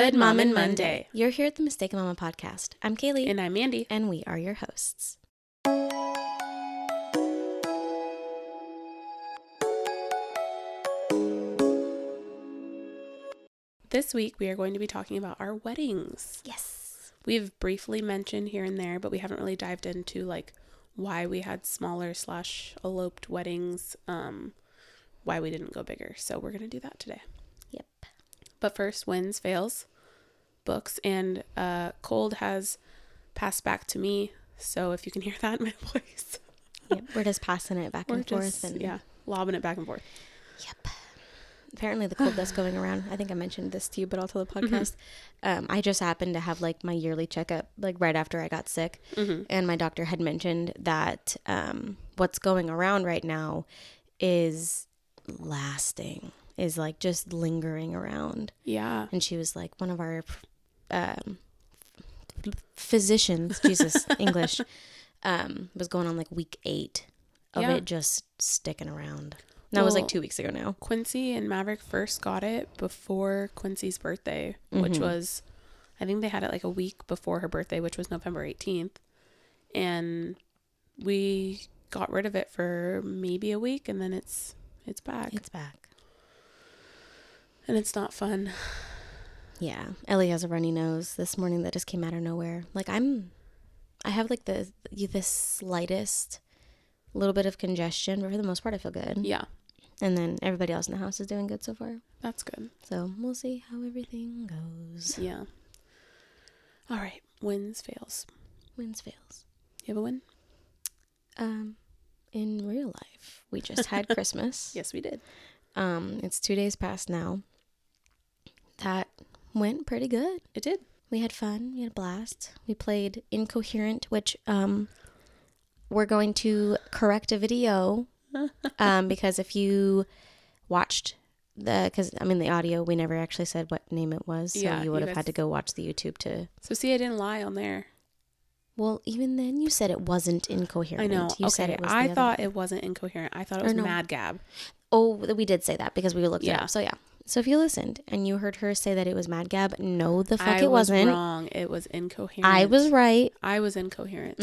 Good Mom and Monday. You're here at the Mistaken Mama podcast. I'm Kaylee. And I'm Mandee. And we are your hosts. This week we are going to be talking about our weddings. Yes. We've briefly mentioned here and there, but we haven't really dived into like why we had smaller / eloped weddings, why we didn't go bigger. So we're going to do that today. Yep. But first, wins, fails, books, and cold has passed back to me. So if you can hear that in my voice. Yep. We're just passing it back and forth. Yeah, lobbing it back and forth. Yep. Apparently the cold that's going around. I think I mentioned this to you, but I'll tell the podcast. I just happened to have like my yearly checkup like right after I got sick. And my doctor had mentioned that what's going around right now is lasting, is like just lingering around. Yeah. And she was like, one of our physicians, Jesus, English, was going on like week 8 of it just sticking around. That was like 2 weeks ago now. Quincy and Maverick first got it before Quincy's birthday, which was, I think they had it like a week before her birthday, which was November 18th. And we got rid of it for maybe a week, and then it's back. It's back. And it's not fun. Yeah. Ellie has a runny nose this morning that just came out of nowhere. Like I have like the slightest little bit of congestion, but for the most part I feel good. Yeah. And then everybody else in the house is doing good so far. That's good. So we'll see how everything goes. Yeah. All right. Wins, fails. Wins, fails. You have a win? In real life, we just had Christmas. Yes, we did. It's 2 days past now. That went pretty good. It did. We had fun. We had a blast. We played Incoherent, which we're going to correct a video because if you watched the audio, we never actually said what name it was. So you would have had to go watch the YouTube to. So see, I didn't lie on there. Well, even then you said it wasn't Incoherent. I know. You said it was I thought it wasn't Incoherent. I thought it was Mad Gab. Oh, we did say that because we looked it up. So yeah. So if you listened and you heard her say that it was Mad Gab, no, the fuck it wasn't. I was wrong. It was Incoherent. I was right. I was incoherent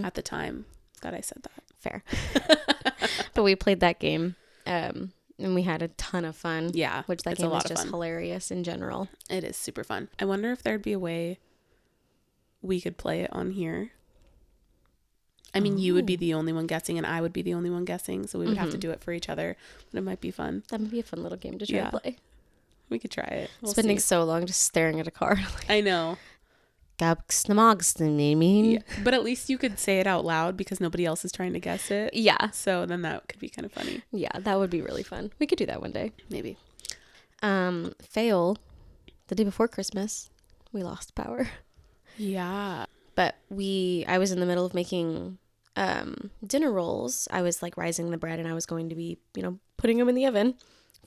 at the time that I said that. Fair. But we played that game and we had a ton of fun. Yeah. Which that game is just hilarious in general. It is super fun. I wonder if there'd be a way we could play it on here. I mean, you would be the only one guessing and I would be the only one guessing. So we would have to do it for each other. But it might be fun. That might be a fun little game to try to play. We could try it. We'll Spending so long just staring at a card. I know. Yeah, but at least you could say it out loud because nobody else is trying to guess it. Yeah. So then that could be kind of funny. Yeah, that would be really fun. We could do that one day. Maybe. Fail. The day before Christmas, we lost power. Yeah. But I was in the middle of making dinner rolls. I was like rising the bread and I was going to be, putting them in the oven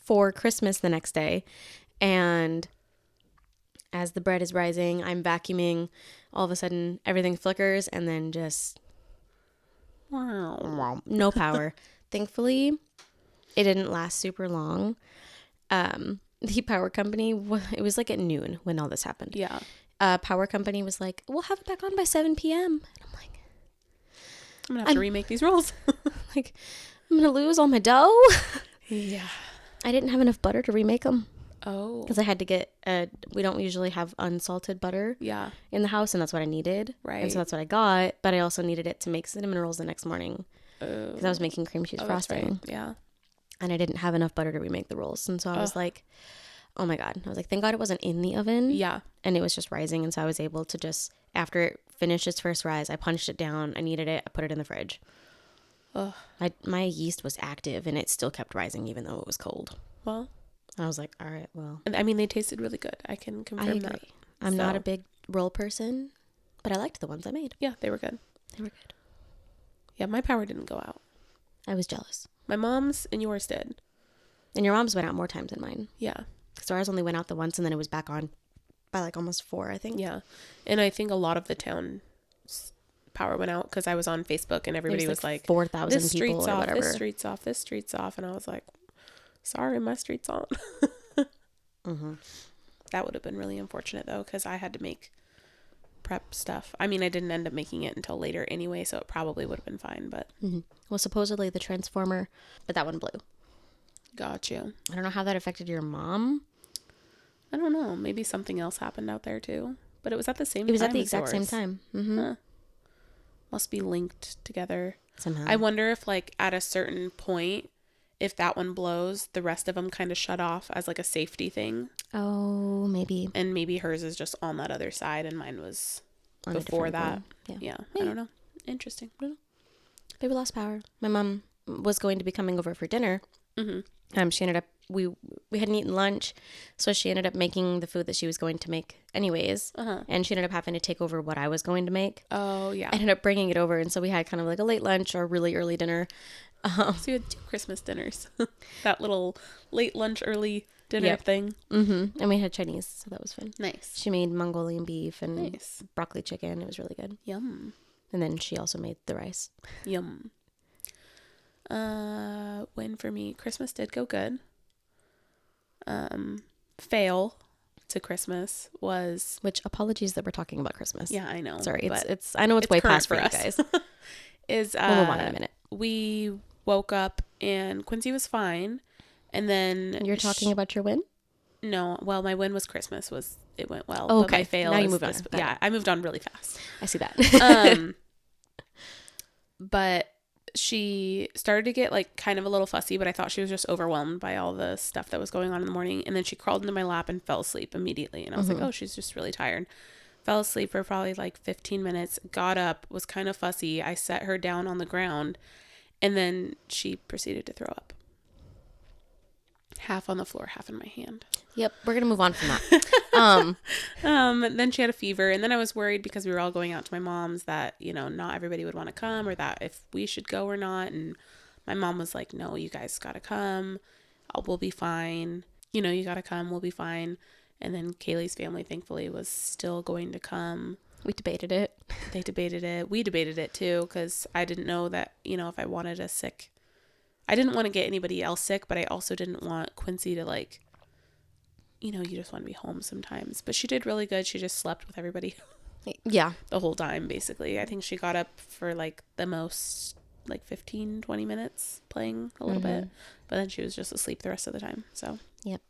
for Christmas the next day. And as the bread is rising, I'm vacuuming. All of a sudden, everything flickers and then just no power. Thankfully, it didn't last super long. The power company, it was like at noon when all this happened. Yeah. Power company was like, we'll have it back on by 7 p.m. And I'm like, I'm going to have to remake these rolls. Like, I'm going to lose all my dough. Yeah. I didn't have enough butter to remake them. Oh. Because I had to get, we don't usually have unsalted butter in the house, and that's what I needed. Right. And so that's what I got, but I also needed it to make cinnamon rolls the next morning. Because I was making cream cheese frosting. Right. Yeah. And I didn't have enough butter to remake the rolls. And so I was like, oh my God. I was like, thank God it wasn't in the oven. Yeah. And it was just rising. And so I was able to just, after it finished its first rise, I punched it down. I kneaded it. I put it in the fridge. Ugh. My yeast was active and it still kept rising even though it was cold. Well. I was like, all right, well. I mean, they tasted really good. I can confirm that. I'm not a big roll person, but I liked the ones I made. Yeah, they were good. They were good. Yeah, my power didn't go out. I was jealous. My mom's and yours did. And your mom's went out more times than mine. Yeah. Because ours only went out the once and then it was back on by like almost 4, I think. Yeah. And I think a lot of the town power went out because I was on Facebook and everybody was like 4,000 people or whatever. This street's off, this street's off. And I was like, sorry, my street's on. Mm-hmm. That would have been really unfortunate, though, because I had to make prep stuff. I mean, I didn't end up making it until later anyway, so it probably would have been fine, but... Well, supposedly the transformer, but that one blew. Got you. I don't know how that affected your mom. I don't know. Maybe something else happened out there, too. But it was at the same time. It was at the exact same time. Huh. Must be linked together. Somehow. I wonder if, like, at a certain point, if that one blows, the rest of them kind of shut off as, like, a safety thing. Oh, maybe. And maybe hers is just on that other side and mine was On before that. Yeah. I don't know. Interesting. I don't know. They lost power. My mom was going to be coming over for dinner. She ended up, we hadn't eaten lunch, so she ended up making the food that she was going to make anyways. And she ended up having to take over what I was going to make. Oh, yeah. I ended up bringing it over, and so we had kind of like a late lunch or a really early dinner. So you had 2 Christmas dinners. That little late lunch, early dinner thing. And we had Chinese, so that was fun. Nice. She made Mongolian beef and broccoli chicken. It was really good. Yum. And then she also made the rice. Yum. Win for me. Christmas did go good. Fail to Christmas was... Which, apologies that we're talking about Christmas. Yeah, I know. Sorry, it's I know it's way past for you guys. We'll move on in a minute. We woke up and Quincy was fine. And then... You're talking about your win? No. Well, my win was Christmas. It went well. Oh, okay. But my fail now you moved on. Yeah, I moved on really fast. I see that. But she started to get like kind of a little fussy, but I thought she was just overwhelmed by all the stuff that was going on in the morning. And then she crawled into my lap and fell asleep immediately. And I was like, oh, she's just really tired. Fell asleep for probably like 15 minutes, got up, was kind of fussy. I set her down on the ground and then she proceeded to throw up. Half on the floor, half in my hand. Yep, we're going to move on from that. Then she had a fever, and then I was worried because we were all going out to my mom's that, not everybody would want to come or that if we should go or not. And my mom was like, no, you guys got to come. We'll be fine. You got to come. We'll be fine. And then Kaylee's family, thankfully, was still going to come. We debated it. They debated it. We debated it, too, because I didn't know that, if I wanted a sick... I didn't want to get anybody else sick, but I also didn't want Quincy to like, you just want to be home sometimes. But she did really good. She just slept with everybody. Yeah. The whole time, basically. I think she got up for like the most like 15, 20 minutes playing a little bit. But then she was just asleep the rest of the time. So. Yep.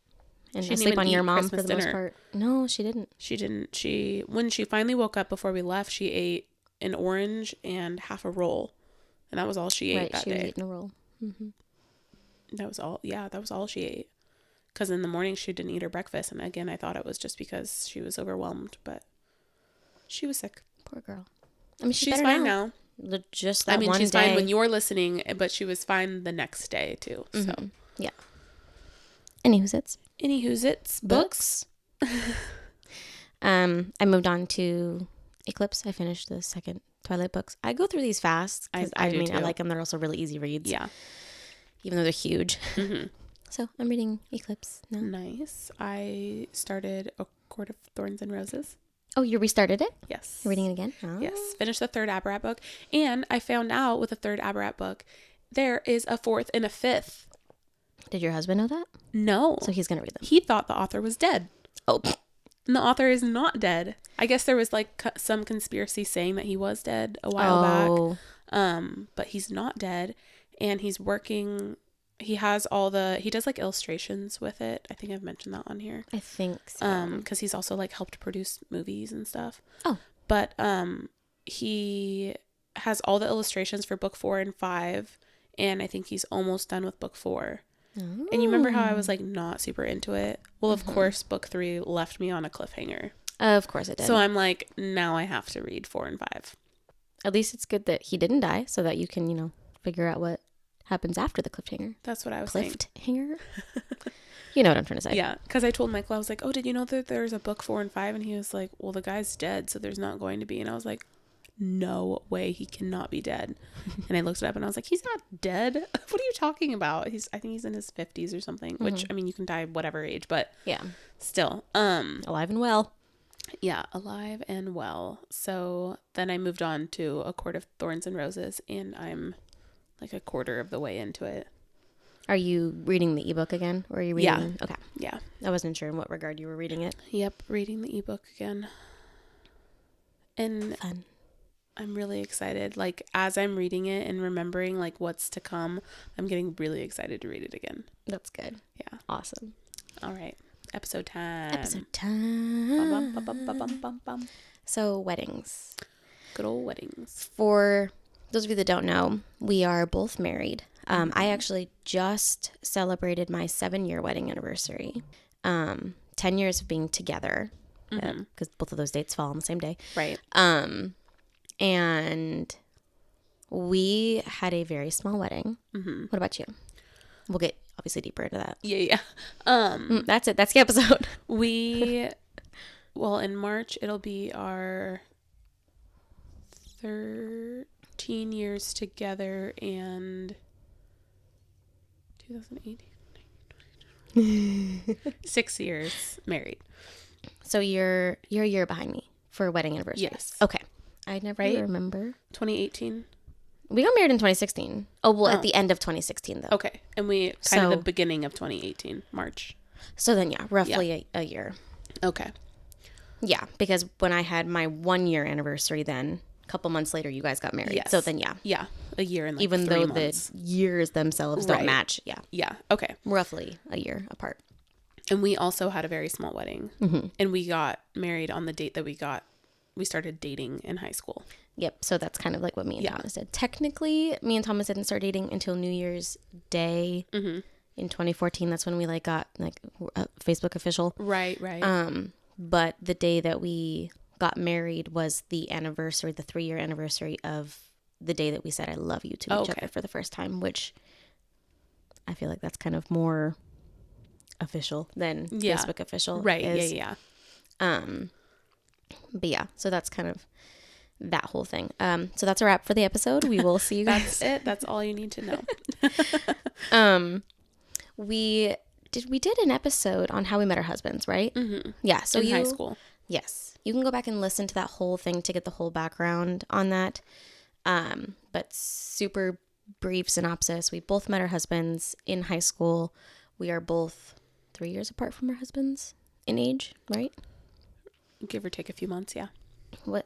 And she asleep on your mom Christmas for the most part. No, she didn't. She didn't. When she finally woke up before we left, she ate an orange and half a roll. And that was all she ate that day. Right, she was eating a roll. That was all. Yeah, that was all she ate. Because in the morning she didn't eat her breakfast, and again I thought it was just because she was overwhelmed, but she was sick. Poor girl. I mean, she's fine now. Just that one day. I mean, she's fine when you're listening, but she was fine the next day too. So yeah. Anywho's it's books. I moved on to Eclipse. I finished the second Twilight books. I go through these fast because I like them. They're also really easy reads. Yeah. Even though they're huge. So I'm reading Eclipse now. Nice. I started A Court of Thorns and Roses. Oh, you restarted it? Yes. You're reading it again? Oh. Yes. Finished the 3rd Aberrat book. And I found out with the 3rd Aberrat book, there is a 4th and a 5th. Did your husband know that? No. So he's going to read them. He thought the author was dead. Oh. And the author is not dead. I guess there was like some conspiracy saying that he was dead a while back. But he's not dead. And he's working, he does like illustrations with it. I think I've mentioned that on here. I think so. Because he's also like helped produce movies and stuff. Oh. But he has all the illustrations for book 4 and 5. And I think he's almost done with book 4. Oh. And you remember how I was like not super into it? Well, of course, book 3 left me on a cliffhanger. Of course it did. So I'm like, now I have to read 4 and 5. At least it's good that he didn't die so that you can, figure out what happens after the cliffhanger. That's what I was saying. Cliffhanger? You know what I'm trying to say. Yeah, because I told Michael, I was like, oh, did you know that there's a book 4 and 5? And he was like, well, the guy's dead, so there's not going to be. And I was like, no way, he cannot be dead. And I looked it up and I was like, he's not dead. What are you talking about? I think he's in his 50s or something, which, I mean, you can die whatever age, but yeah, still. Alive and well. Yeah, alive and well. So then I moved on to A Court of Thorns and Roses, and I'm like a quarter of the way into it. Are you reading the ebook again? Or are you reading? Yeah. Okay. Yeah. I wasn't sure in what regard you were reading it. Yep. Reading the ebook again. And Fun. I'm really excited. Like, as I'm reading it and remembering, like, what's to come, I'm getting really excited to read it again. That's good. Yeah. Awesome. All right. Episode time. Episode time. Bum, bum, bum, bum, bum, bum, bum. So, weddings. Good old weddings. For those of you that don't know, we are both married. I actually just celebrated my 7-year wedding anniversary. 10 years of being together, because both of those dates fall on the same day. Right. And we had a very small wedding. Mm-hmm. What about you? We'll get obviously deeper into that. Yeah. That's it. That's the episode. Well, in March, it'll be our 13 years together and 2018. 6 years married. So you're a year behind me for wedding anniversary. Yes. Okay. I never remember. 2018. We got married in 2016. Oh, well, at the end of 2016, though. Okay. And we kind of the beginning of 2018, March. So then, yeah, roughly a year. Okay. Yeah, because when I had my 1-year anniversary then, a couple months later, you guys got married. Yes. So then, yeah. Yeah, a year and like even 3 though months. The years themselves don't match. Yeah. Yeah, okay. Roughly a year apart. And we also had a very small wedding. Mm-hmm. And we got married on the date that we started dating in high school. Yep. So that's kind of like what me and Thomas did. Technically, me and Thomas didn't start dating until New Year's Day in 2014. That's when we got Facebook official. Right. But the day that we got married was the 3-year anniversary of the day that we said I love you to each other for the first time, which I feel like that's kind of more official than Facebook official. Right. Is. Yeah. But yeah, so that's kind of that whole thing. So that's a wrap for the episode. We will see you guys. That's it. That's all you need to know. We did an episode on how we met our husbands, right? Mm-hmm. Yeah. So in high school. Yes. You can go back and listen to that whole thing to get the whole background on that. But super brief synopsis. We both met our husbands in high school. We are both 3 years apart from our husbands in age, right? Give or take a few months, yeah.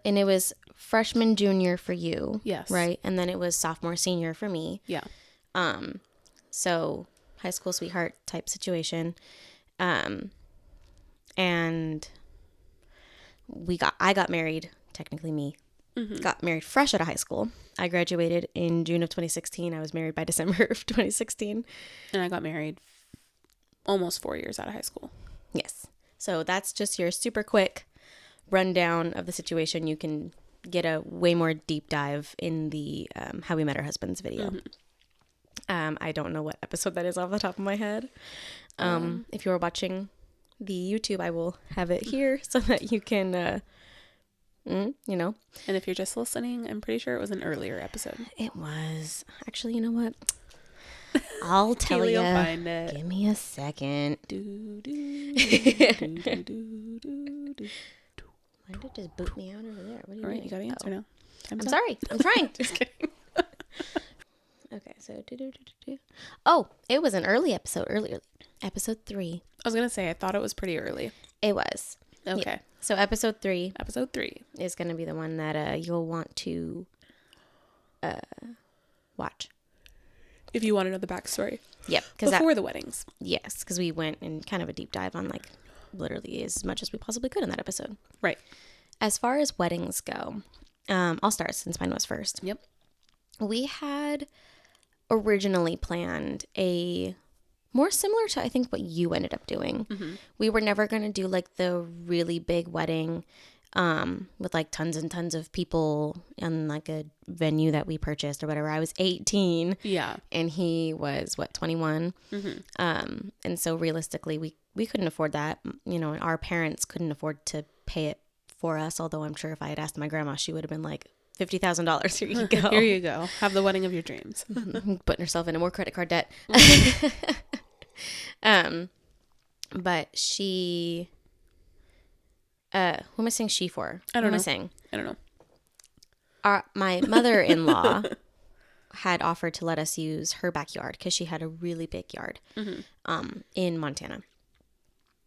And it was freshman, junior for you. Yes. Right? And then it was sophomore, senior for me. Yeah. So high school sweetheart type situation. And I got married, technically me, got married fresh out of high school. I graduated in June of 2016. I was married by December of 2016. And I got married almost 4 years out of high school. Yes. So that's just your super quick rundown of the situation. You can get a way more deep dive in the How We Met Our Husbands video. I don't know what episode that is off the top of my head. If you're watching the YouTube, I will have it here so that you can, And if you're just listening, I'm pretty sure it was an earlier episode. It was. Actually, you know what? I'll tell you. Find it. Give me a second. Why did it just boot me out over there? What are you doing? You got to answer now. I'm sorry. I'm trying. Just kidding. Okay, so oh, it was an early episode. Episode 3. I was gonna say I thought it was pretty early. It was. Okay. Yeah. So episode 3 is going to be the one that you'll want to watch. If you want to know the backstory. Yep. Before the weddings. Yes, because we went in kind of a deep dive on like literally as much as we possibly could in that episode. Right. As far as weddings go, I'll start since mine was first. Yep. We had originally planned a more similar to, I think, what you ended up doing. Mm-hmm. We were never going to do like the really big wedding with like tons and tons of people in like a venue that we purchased or whatever. I was 18. Yeah. And he was, 21? Mm-hmm. And so realistically, we couldn't afford that. And our parents couldn't afford to pay it for us. Although I'm sure if I had asked my grandma, she would have been like, $50,000. Here you go. Here you go. Have the wedding of your dreams. Putting herself into more credit card debt. But she, who am I saying she for? I don't know. Am I saying? I don't know. My mother-in-law had offered to let us use her backyard because she had a really big yard in Montana.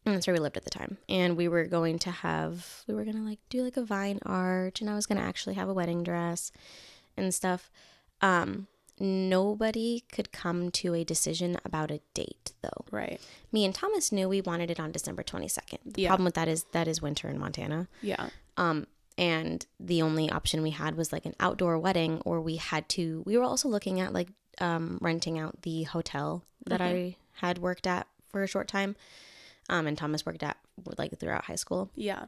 And that's where we lived at the time. And we were going to like do like a vine arch, and I was going to actually have a wedding dress and stuff. Nobody could come to a decision about a date, though. Right. Me and Thomas knew we wanted it on December 22nd. The problem with that is winter in Montana. Yeah. And the only option we had was like an outdoor wedding, or we were also looking at like renting out the hotel that I had worked at for a short time. And Thomas worked at like throughout high school. Yeah.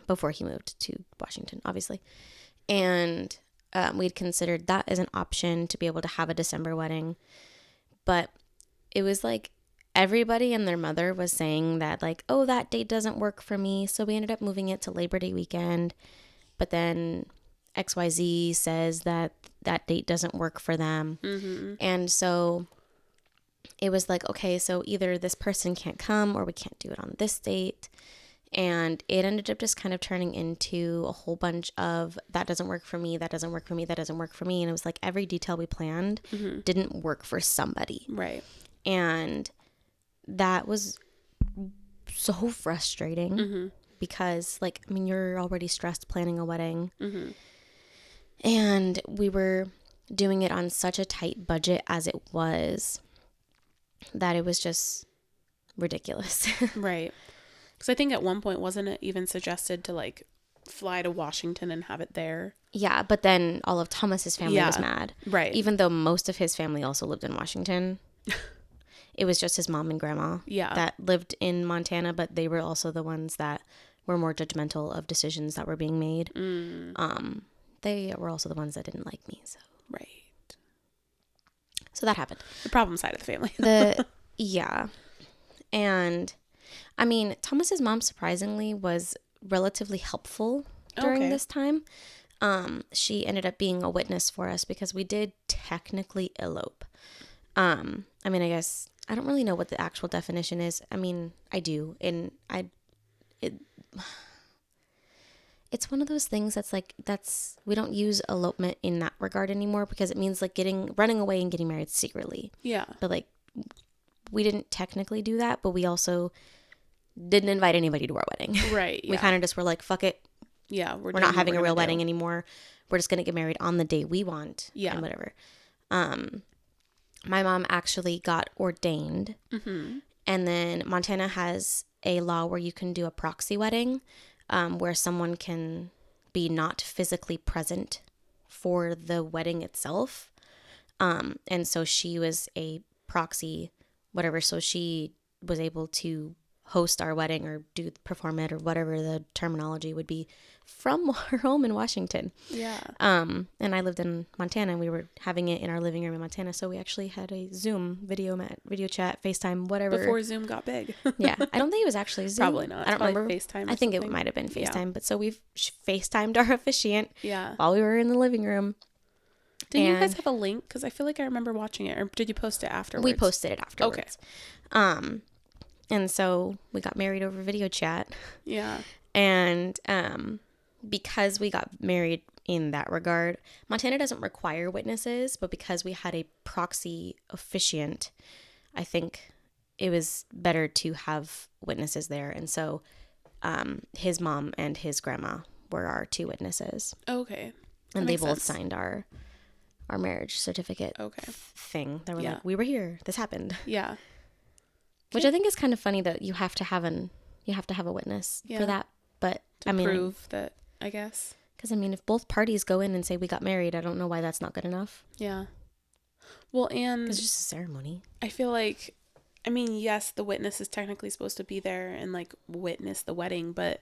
Before he moved to Washington, obviously. And we'd considered that as an option to be able to have a December wedding. But it was like everybody and their mother was saying that like, oh, that date doesn't work for me. So we ended up moving it to Labor Day weekend. But then XYZ says that that date doesn't work for them. Mm-hmm. And so it was like, okay, so either this person can't come or we can't do it on this date. And it ended up just kind of turning into a whole bunch of that doesn't work for me, that doesn't work for me, that doesn't work for me. And it was like every detail we planned didn't work for somebody. Right. And that was so frustrating because, like, I mean, you're already stressed planning a wedding. And we were doing it on such a tight budget as it was that it was just ridiculous. Right. Because I think at one point, wasn't it even suggested to like fly to Washington and have it there? Yeah, but then all of Thomas's family was mad. Right. Even though most of his family also lived in Washington. It was just his mom and grandma that lived in Montana, but they were also the ones that were more judgmental of decisions that were being made. They were also the ones that didn't like me. So right. So that happened. The problem side of the family. Yeah. And I mean, Thomas's mom surprisingly was relatively helpful during this time. She ended up being a witness for us because we did technically elope. I mean, I guess I don't really know what the actual definition is. I mean, I do. And it's one of those things we don't use elopement in that regard anymore because it means like running away and getting married secretly. Yeah. But like, we didn't technically do that, but we also didn't invite anybody to our wedding. Right. Yeah. We kind of just were like, fuck it. Yeah. We're not having a real wedding anymore. We're just going to get married on the day we want. Yeah. And whatever. My mom actually got ordained. And then Montana has a law where you can do a proxy wedding, where someone can be not physically present for the wedding itself. And so she was a proxy, whatever. So she was able to host our wedding or perform it or whatever the terminology would be from her home in Washington. Yeah. And I lived in Montana and we were having it in our living room in Montana. So we actually had a Zoom video chat, FaceTime, whatever. Before Zoom got big. Yeah. I don't think it was actually Zoom. Probably not. I don't remember. FaceTime. I think it might have been FaceTime. Yeah. But so we've FaceTimed our officiant while we were in the living room. Did you guys have a link? Because I feel like I remember watching it. Or did you post it afterwards? We posted it afterwards. Okay. And so we got married over video chat. Yeah. And because we got married in that regard, Montana doesn't require witnesses, but because we had a proxy officiant, I think it was better to have witnesses there. And so his mom and his grandma were our two witnesses. Okay. And they both signed our marriage certificate thing. They were like, we were here. This happened. Yeah. Which I think is kind of funny that you have to have a witness for that. But to prove that, I guess. Because I mean, if both parties go in and say we got married, I don't know why that's not good enough. Yeah. Well, and it's just a ceremony. I feel like, I mean, yes, the witness is technically supposed to be there and like witness the wedding, but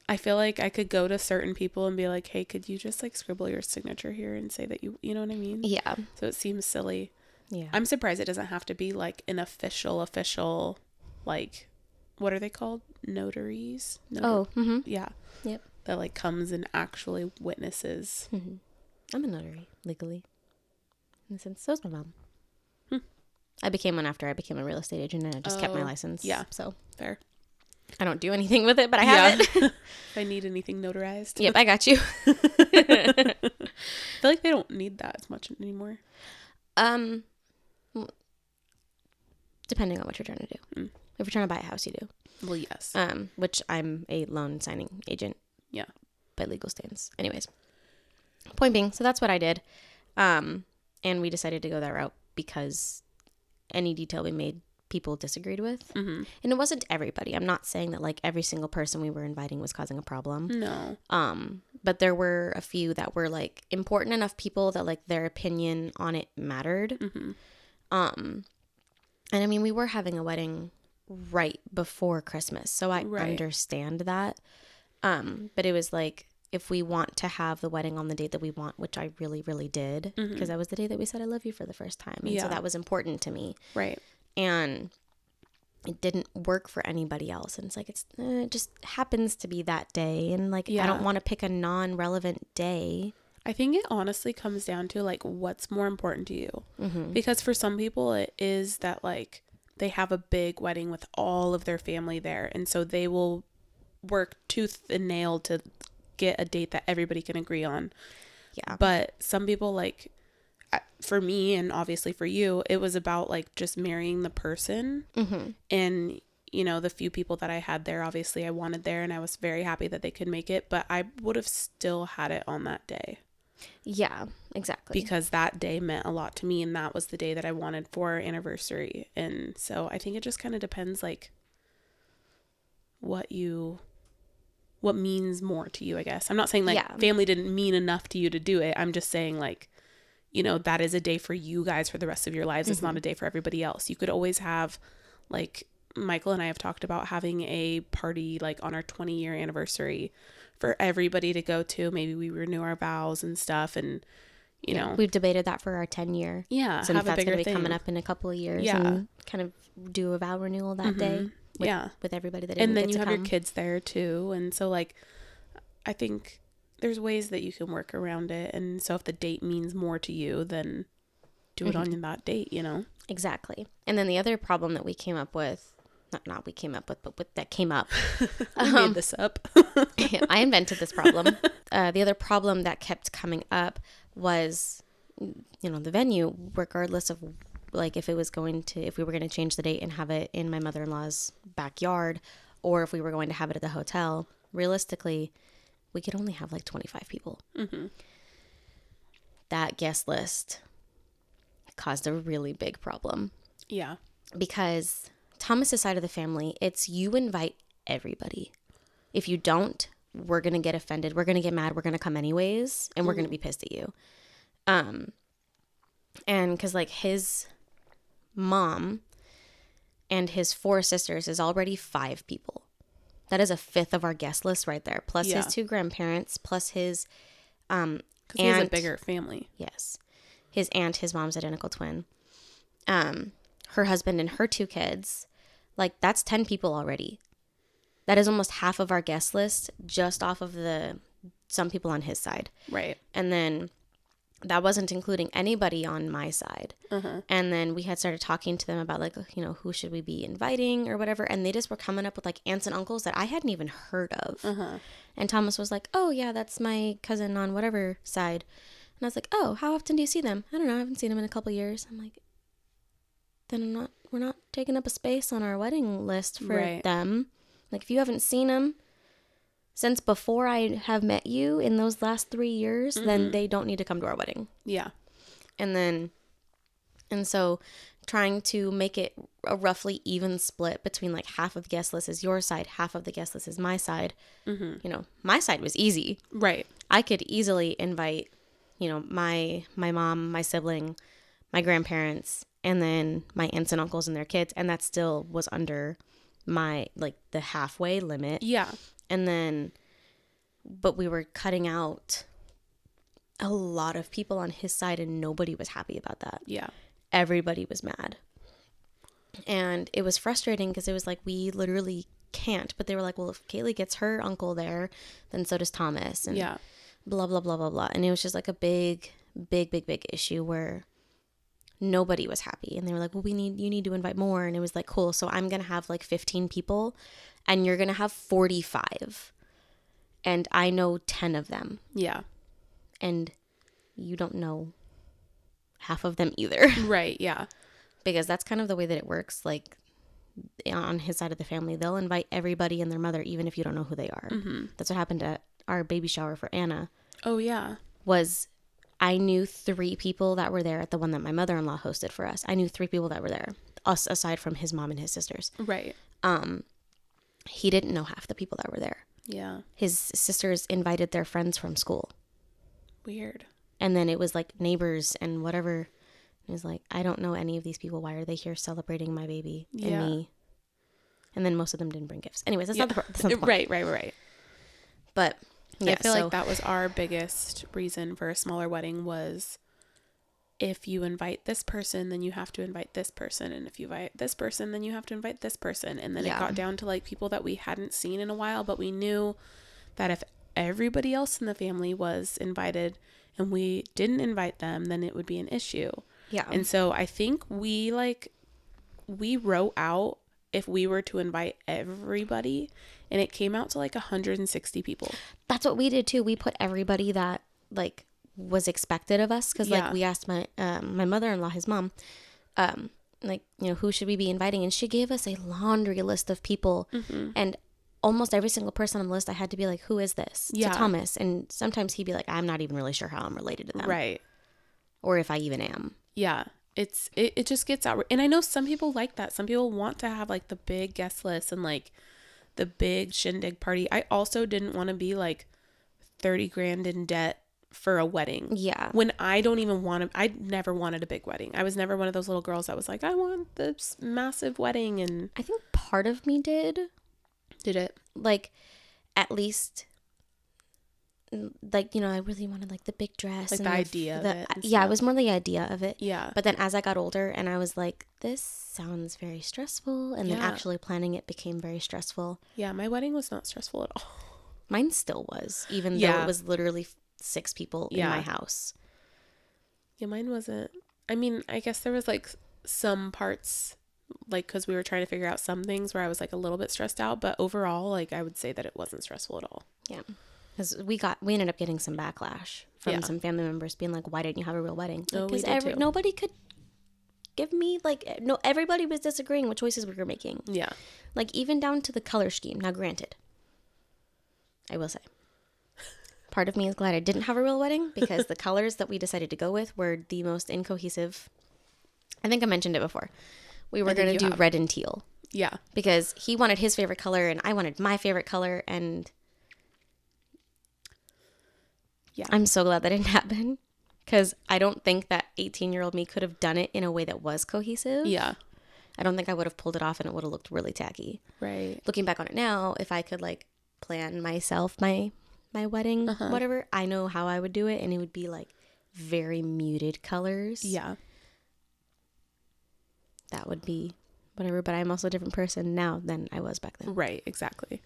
I feel like I could go to certain people and be like, hey, could you just like scribble your signature here and say that you know what I mean? Yeah. So it seems silly. Yeah. I'm surprised it doesn't have to be like an official, like, what are they called? Notaries? Yeah. Yep. That like comes and actually witnesses. Mm-hmm. I'm a notary, legally. In a sense, so is my mom. I became one after I became a real estate agent and I just kept my license. Yeah. So. Fair. I don't do anything with it, but I have it. If I need anything notarized. Yep, I got you. I feel like they don't need that as much anymore. Depending on what you're trying to do. If you're trying to buy a house, you do. Well, yes. Which I'm a loan signing agent. Yeah. By legal stance. Anyways. Point being, so that's what I did. And we decided to go that route because any detail we made, people disagreed with. And it wasn't everybody. I'm not saying that like every single person we were inviting was causing a problem. No. But there were a few that were like important enough people that like their opinion on it mattered. And I mean, we were having a wedding right before Christmas, so I understand that. But it was like, if we want to have the wedding on the date that we want, which I really, really did, because that was the day that we said I love you for the first time. And so that was important to me. Right. And it didn't work for anybody else. And it's like, it just happens to be that day. And like, I don't want to pick a non-relevant day. I think it honestly comes down to like, what's more important to you? Because for some people it is that like they have a big wedding with all of their family there. And so they will work tooth and nail to get a date that everybody can agree on. Yeah. But some people, like, for me and obviously for you, it was about like just marrying the person. And, you know, the few people that I had there, obviously I wanted there and I was very happy that they could make it, but I would have still had it on that day. Yeah, exactly. Because that day meant a lot to me and that was the day that I wanted for our anniversary. And so I think it just kind of depends like what means more to you, I guess. I'm not saying like family didn't mean enough to you to do it. I'm just saying like, you know, that is a day for you guys for the rest of your lives. It's not a day for everybody else. You could always have, like, Michael and I have talked about having a party like on our 20-year anniversary for everybody to go to. Maybe we renew our vows and stuff, and you know, we've debated that for our 10-year. Yeah, since that's going to be coming up in a couple of years. Yeah, and kind of do a vow renewal that day. With everybody that didn't get to come. And then you have your kids there too, and so like, I think there's ways that you can work around it. And so if the date means more to you, then do it on that date, you know? Exactly. And then the other problem that we came up with, not we came up with, but that came up. I made this up. I invented this problem. The other problem that kept coming up was, you know, the venue, regardless of like if we were going to change the date and have it in my mother-in-law's backyard, or if we were going to have it at the hotel, realistically, we could only have like 25 people. That guest list caused a really big problem. Yeah. Because Thomas's side of the family, it's you invite everybody. If you don't, we're going to get offended. We're going to get mad. We're going to come anyways. And we're going to be pissed at you. And because like his mom and his 4 sisters is already 5 people. That is a fifth of our guest list right there. Plus his 2 grandparents, plus his aunt. Because he has a bigger family. Yes. His aunt, his mom's identical twin. Her husband and her 2 kids. Like, that's 10 people already. That is almost half of our guest list just off of some people on his side. Right. And then that wasn't including anybody on my side. And then we had started talking to them about like, you know, who should we be inviting or whatever. And they just were coming up with like aunts and uncles that I hadn't even heard of. And Thomas was like, oh yeah, that's my cousin on whatever side. And I was like, oh, how often do you see them? I don't know. I haven't seen them in a couple years. I'm like, then we're not taking up a space on our wedding list for them. Like if you haven't seen them since before I have met you in those last 3 years, then they don't need to come to our wedding. Yeah. And so trying to make it a roughly even split between like half of the guest list is your side, half of the guest list is my side. You know, my side was easy. Right. I could easily invite, you know, my mom, my sibling, my grandparents, and then my aunts and uncles and their kids. And that still was under my, like the halfway limit. Yeah. And then, but we were cutting out a lot of people on his side and nobody was happy about that. Yeah. Everybody was mad. And it was frustrating because it was like, we literally can't. But they were like, well, if Kaylee gets her uncle there, then so does Thomas. And blah, blah, blah, blah, blah. And it was just like a big issue where nobody was happy. And they were like, well, you need to invite more. And it was like, cool. So I'm going to have like 15 people. And you're going to have 45. And I know 10 of them. Yeah. And you don't know half of them either. Right, yeah. Because that's kind of the way that it works. Like, on his side of the family, they'll invite everybody and their mother, even if you don't know who they are. Mm-hmm. That's what happened at our baby shower for Anna. Oh, yeah. Was I knew 3 people that were there at the one that my mother-in-law hosted for us. I knew 3 people that were there, us aside from his mom and his sisters. Right. He didn't know half the people that were there. Yeah. His sisters invited their friends from school. Weird. And then it was like neighbors and whatever. It was like, I don't know any of these people. Why are they here celebrating my baby and me? And then most of them didn't bring gifts. Anyways, that's not the point. Right. But yeah, I feel like that was our biggest reason for a smaller wedding was if you invite this person, then you have to invite this person. And if you invite this person, then you have to invite this person. And then it got down to like people that we hadn't seen in a while, but we knew that if everybody else in the family was invited and we didn't invite them, then it would be an issue. Yeah. And so I think we wrote out if we were to invite everybody, and it came out to like 160 people. That's what we did too. We put everybody that like was expected of us, because like we asked my mother-in-law, his mom, like, you know, who should we be inviting, and she gave us a laundry list of people, and almost every single person on the list I had to be like, who is this? To Thomas. And sometimes he'd be like, I'm not even really sure how I'm related to them, right? Or if I even am. Yeah. It just gets out. And I know some people like that. Some people want to have like the big guest list and like the big shindig party. I also didn't want to be like 30 grand in debt for a wedding. Yeah. When I don't even want to, I never wanted a big wedding. I was never one of those little girls that was like, I want this massive wedding. And I think part of me did. Did it? Like, at least, like, you know, I really wanted like the big dress, like and the idea of it. Yeah, it was more the idea of it. Yeah. But then as I got older and I was like, this sounds very stressful, and then actually planning it became very stressful. Yeah, my wedding was not stressful at all. Mine still was, even though it was literally 6 people in my house. Yeah, mine wasn't. I mean, I guess there was like some parts, like, because we were trying to figure out some things where I was like a little bit stressed out, but overall, like, I would say that it wasn't stressful at all. Yeah. Because we ended up getting some backlash from some family members being like, why didn't you have a real wedding? Because nobody could give me, like, no, everybody was disagreeing with choices we were making. Yeah. Like, even down to the color scheme. Now, granted, I will say, part of me is glad I didn't have a real wedding, because the colors that we decided to go with were the most incohesive. I think I mentioned it before. We were going to do red and teal. Yeah. Because he wanted his favorite color and I wanted my favorite color, and I'm so glad that didn't happen, because I don't think that 18-year-old me could have done it in a way that was cohesive. Yeah. I don't think I would have pulled it off, and it would have looked really tacky. Right. Looking back on it now, if I could like plan myself my wedding, whatever, I know how I would do it, and it would be like very muted colors. Yeah. That would be whatever, but I'm also a different person now than I was back then. Right, exactly.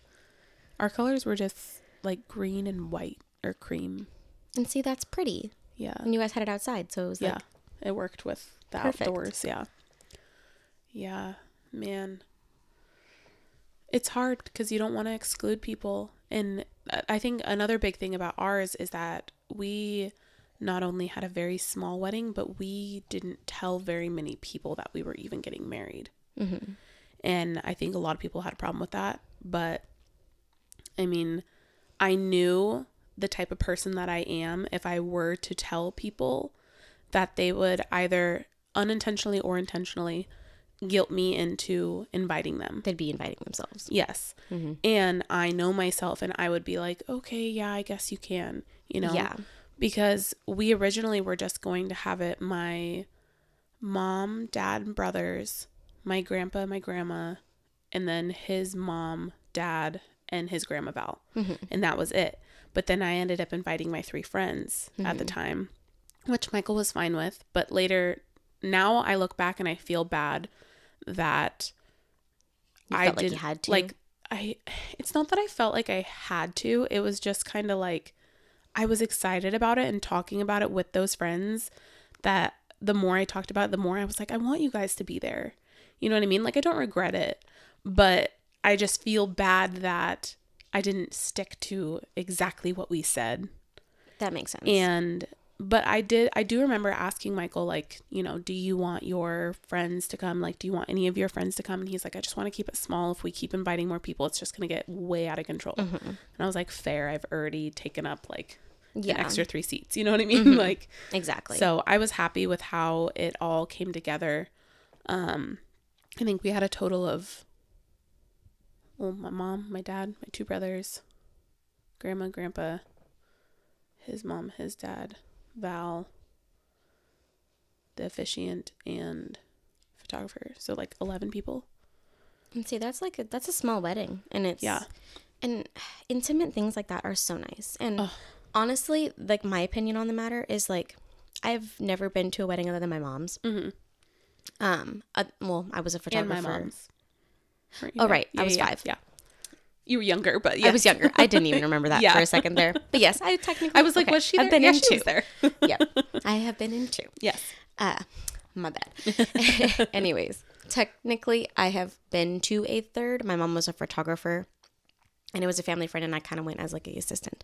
Our colors were just like green and white or cream. And see, that's pretty. Yeah. And you guys had it outside, so it was like... Yeah, it worked with the outdoors, yeah. Yeah, man. It's hard because you don't want to exclude people. And I think another big thing about ours is that we not only had a very small wedding, but we didn't tell very many people that we were even getting married. Mm-hmm. And I think a lot of people had a problem with that. But, I mean, I knew the type of person that I am if I were to tell people, that they would either unintentionally or intentionally guilt me into inviting them. They'd be inviting themselves. Yes. Mm-hmm. And I know myself, and I would be like, okay, yeah, I guess you can, you know? Yeah. Because we originally were just going to have it my mom, dad, and brothers, my grandpa, my grandma, and then his mom, dad, and his grandma Val. Mm-hmm. And that was it. But then I ended up inviting my 3 friends at the time, which Michael was fine with. But later, now I look back and I feel bad that I did. Like you had to. Like, it's not that I felt like I had to. It was just kind of like I was excited about it and talking about it with those friends, that the more I talked about it, the more I was like, I want you guys to be there. You know what I mean? Like, I don't regret it, but I just feel bad that I didn't stick to exactly what we said. That makes sense. And But I do remember asking Michael, like, you know, do you want your friends to come? Like, do you want any of your friends to come? And he's like, I just want to keep it small. If we keep inviting more people, it's just going to get way out of control. And I was like, fair. I've already taken up like an extra 3 seats. You know what I mean? Like, exactly. So I was happy with how it all came together. I think we had a total of, well, my mom, my dad, my 2 brothers, grandma, grandpa, his mom, his dad, Val, the officiant, and photographer. So like 11 people. And see, that's a small wedding, and it's and intimate things like that are so nice. And honestly, like, my opinion on the matter is, like, I've never been to a wedding other than my mom's. Well, I was a photographer. And my mom's. Oh, right. I was 5. Yeah. You were younger, but yes. I was younger. I didn't even remember that for a second there. But yes, I technically... I was like, was she there? I've been in she 2. was there. Yeah. I have been in 2. Yes. My bad. Anyways, technically, I have been to a 3rd. My mom was a photographer, and it was a family friend, and I kind of went as, like, an assistant.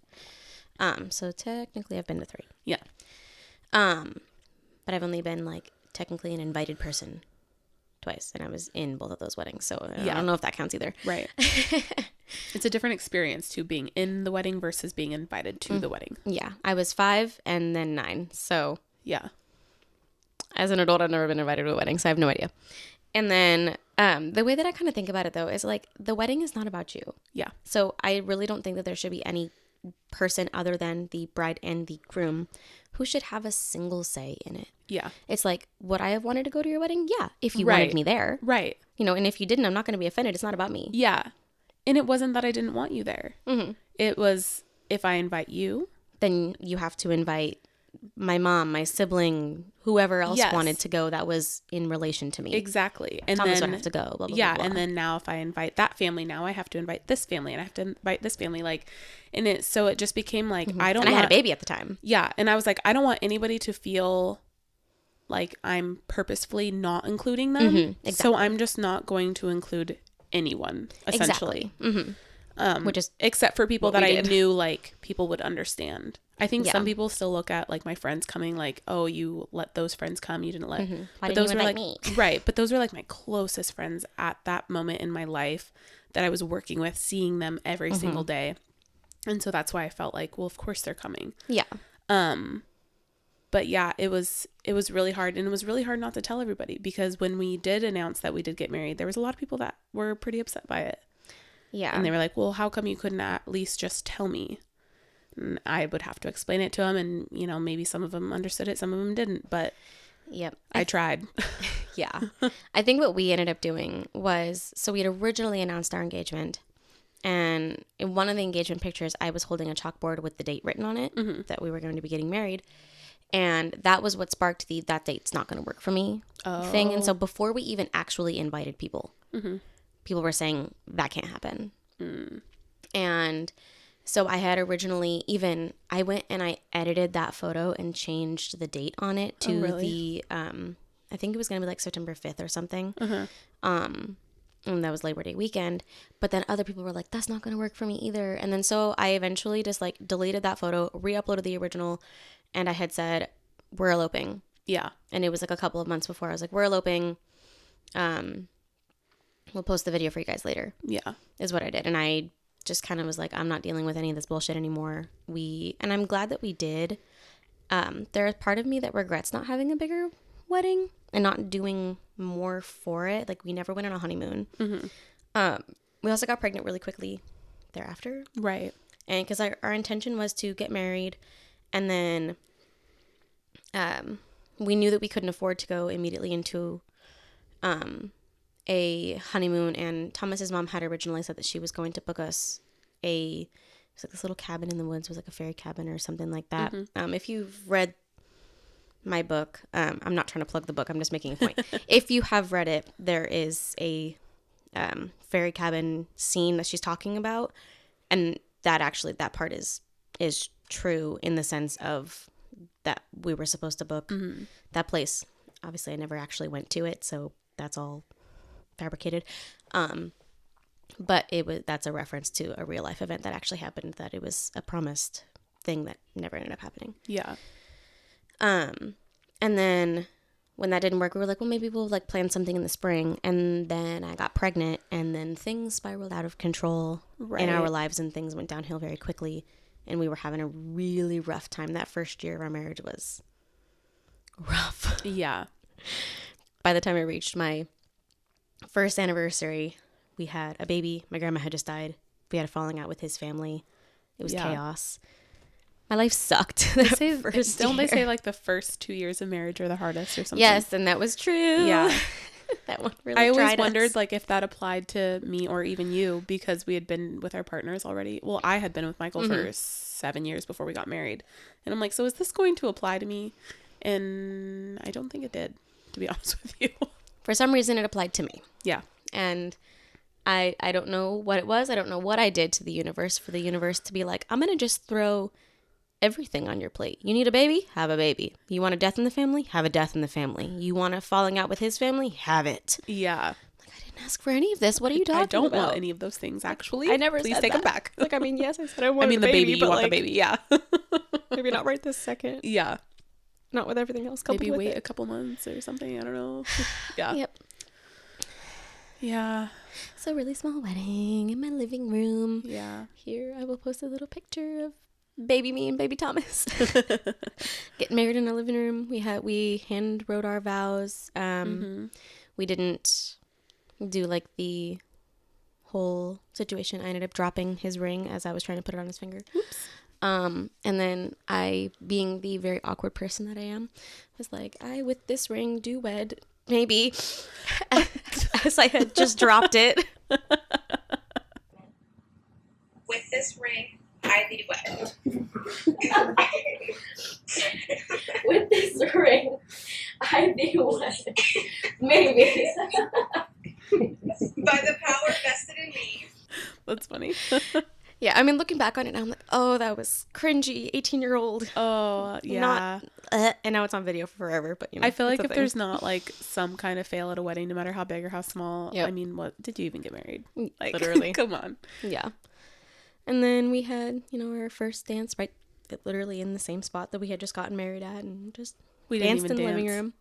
So technically, I've been to 3. Yeah. But I've only been, like, technically an invited person twice, and I was in both of those weddings, so I don't know if that counts either. Right. It's a different experience to being in the wedding versus being invited to the wedding. Yeah. I was 5 and then 9, so... Yeah. As an adult, I've never been invited to a wedding, so I have no idea. And then the way that I kind of think about it, though, is, like, the wedding is not about you. Yeah. So I really don't think that there should be any person other than the bride and the groom who should have a single say in it. Yeah. It's like, would I have wanted to go to your wedding? Yeah. If you wanted me there. Right. You know, and if you didn't, I'm not going to be offended. It's not about me. Yeah. And it wasn't that I didn't want you there. Mm-hmm. It was, if I invite you, then you have to invite my mom, my sibling, whoever else wanted to go that was in relation to me. Exactly. And Thomas then would have to go. Blah, blah, yeah. blah, blah. And then now if I invite that family, now I have to invite this family, and I have to invite this family. Like, and so it just became like, I don't want, I had a baby at the time. Yeah. And I was like, I don't want anybody to feel like I'm purposefully not including them. Exactly. So I'm just not going to include anyone, essentially. Exactly. Which is except for people that I knew, like, people would understand. I think some people still look at, like, my friends coming like, oh, you let those friends come, you didn't let Why didn't you invite me? Right, but those were like my closest friends at that moment in my life that I was working with, seeing them every single day. And so that's why I felt like, well, of course they're coming. Yeah. But yeah, it was really hard, and it was really hard not to tell everybody, because when we did announce that we did get married, there was a lot of people that were pretty upset by it. Yeah. And they were like, well, how come you couldn't at least just tell me? And I would have to explain it to them, and, you know, maybe some of them understood it, some of them didn't, but yep. I tried. Yeah. I think what we ended up doing was, so we had originally announced our engagement, and in one of the engagement pictures, I was holding a chalkboard with the date written on it, that we were going to be getting married. And that was what sparked the that date's not going to work for me thing. And so before we even actually invited people, people were saying that can't happen. And so I had originally I went and I edited that photo and changed the date on it to the, I think it was going to be like September 5th or something. And that was Labor Day weekend. But then other people were like, that's not going to work for me either. And then so I eventually just like deleted that photo, re-uploaded the original, and I had said, we're eloping. Yeah. And it was like a couple of months before. I was like, we're eloping. We'll post the video for you guys later. Yeah. Is what I did. And I just kind of was like, I'm not dealing with any of this bullshit anymore. And I'm glad that we did. There's part of me that regrets not having a bigger wedding and not doing more for it. Like, we never went on a honeymoon. We also got pregnant really quickly thereafter. Right. And because our intention was to get married, and then we knew that we couldn't afford to go immediately into a honeymoon. And Thomas's mom had originally said that she was going to book us it was like this little cabin in the woods. It was like a fairy cabin or something like that. If you've read my book, I'm not trying to plug the book, I'm just making a point. If you have read it, there is a fairy cabin scene that she's talking about, and that part is true in the sense of that we were supposed to book that place. Obviously I never actually went to it, so that's all fabricated. But that's a reference to a real life event that actually happened, that it was a promised thing that never ended up happening. Yeah. And then when that didn't work, we were like, well, maybe we'll like plan something in the spring. And then I got pregnant, and then things spiraled out of control in our lives, and things went downhill very quickly. And we were having a really rough time. That first year of our marriage was rough. Yeah. By the time I reached my first anniversary, we had a baby. My grandma had just died. We had a falling out with his family. It was chaos. My life sucked. Don't they say like the first 2 years of marriage are the hardest or something? Yes, and that was true. Yeah. That one really I always tried wondered us. like if that applied to me or even you, because we had been with our partners already. Well, I had been with Michael for 7 years before we got married. And I'm like, so is this going to apply to me? And I don't think it did, to be honest with you. For some reason, it applied to me. Yeah. And I don't know what it was. I don't know what I did to the universe for the universe to be like, I'm going to just throw everything on your plate. You need a baby? Have a baby. You want a death in the family? Have a death in the family. You want a falling out with his family? Have it. Yeah. Like, I didn't ask for any of this. What are you talking about? I don't want any of those things, actually. I never Please said take that. them back. Like, I mean, yes, I said I wanted the baby. You but want like, the baby. Yeah. maybe not right this second. Yeah. Not with everything else coupled Maybe with wait it. a couple months or something. I don't know. Yeah. Yep. Yeah. So really small wedding in my living room. Yeah. Here I will post a little picture of baby me and baby Thomas getting married in our living room. We hand wrote our vows. We didn't do like the whole situation. I ended up dropping his ring as I was trying to put it on his finger. Oops. And then I, being the very awkward person that I am, was like, I with this ring do wed, maybe, as I had just dropped it. With this ring, I thee wed. With this ring, I thee wed, maybe. By the power vested in me. That's funny. Yeah, I mean, looking back on it now, I'm like, oh, that was cringy, 18-year-old. Oh, yeah. And now it's on video forever, but you know. I feel like if there's not like some kind of fail at a wedding, no matter how big or how small, Yep. I mean, what did you even get married? Like, Literally. Come on. Yeah. And then we had, our first dance literally in the same spot that we had just gotten married at, and just We didn't danced even in the dance. living room.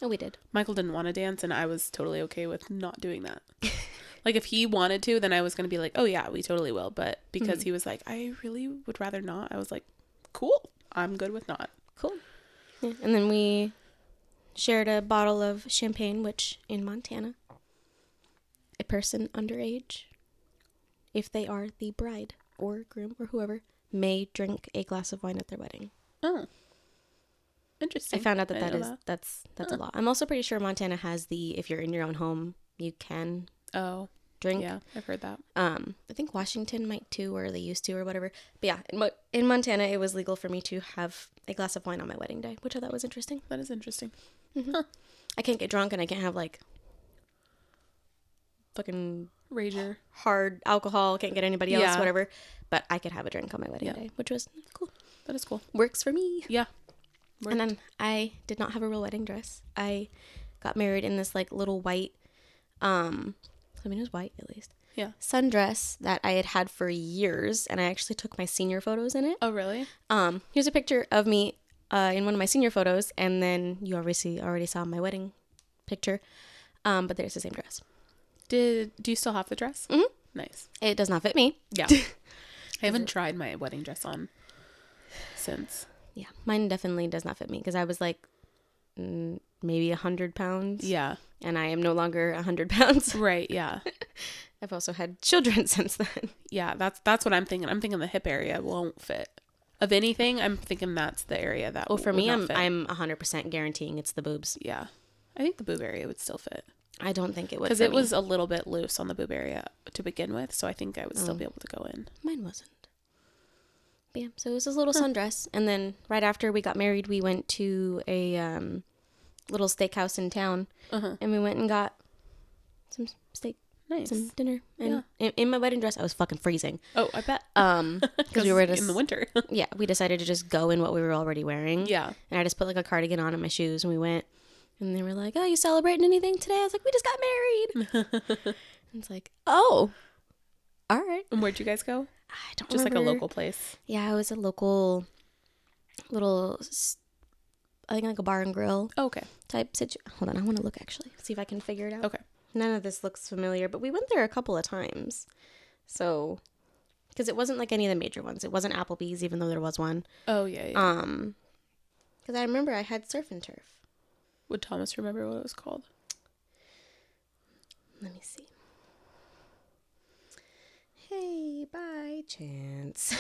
Oh, we did. Michael didn't want to dance, and I was totally okay with not doing that. Like, if he wanted to, then I was going to be like, oh, yeah, we totally will. But because he was like, I really would rather not, I was like, cool. I'm good with not. Cool. Yeah. And then we shared a bottle of champagne, which in Montana, a person underage, if they are the bride or groom or whoever, may drink a glass of wine at their wedding. Oh. Interesting. I found out that's a law. I'm also pretty sure Montana has if you're in your own home, you can drink. Yeah, I've heard that. I think Washington might too, or they used to, or whatever. But yeah, in Montana, it was legal for me to have a glass of wine on my wedding day, which I thought was interesting. That is interesting. Mm-hmm. Huh. I can't get drunk, and I can't have like fucking Rager. hard alcohol. Can't get anybody else, whatever. But I could have a drink on my wedding day, which was cool. That is cool. Works for me. Yeah. And then I did not have a real wedding dress. I got married in this like little white, it was white at least. Yeah. Sundress that I had for years, and I actually took my senior photos in it. Oh, really? Here's a picture of me in one of my senior photos, and then you obviously already saw my wedding picture. But there's the same dress. Do you still have the dress? Mm-hmm. Nice. It does not fit me. Yeah. I haven't tried my wedding dress on since. Yeah, mine definitely does not fit me because I was like maybe 100 pounds. Yeah. And I am no longer 100 pounds. Right, yeah. I've also had children since then. Yeah, that's what I'm thinking. I'm thinking the hip area won't fit. Of anything, I'm thinking that's the area that Well, for me, not fit. I'm 100% guaranteeing it's the boobs. Yeah. I think the boob area would still fit. I don't think it would. Because it was a little bit loose on the boob area to begin with, so I think I would still be able to go in. Mine wasn't. But yeah, so it was this little sundress. And then right after we got married, we went to a little steakhouse in town. And we went and got some steak. Nice. Some dinner. And in my wedding dress, I was fucking freezing. Oh, I bet. Because we were just in the winter. Yeah, we decided to just go in what we were already wearing. Yeah. And I just put like a cardigan on and my shoes, and we went. And they were like, "Oh, you celebrating anything today?" I was like, "We just got married." And it's like, "Oh, all right." And where'd you guys go? I don't Just remember. like a local place. Yeah, it was a local little I think like a bar and grill Okay. type situation. Hold on, I want to look actually, see if I can figure it out. Okay. None of this looks familiar, but we went there a couple of times. So, because it wasn't like any of the major ones. It wasn't Applebee's, even though there was one. Oh, yeah. Because I remember I had surf and turf. Would Thomas remember what it was called? Let me see. Hey, by chance.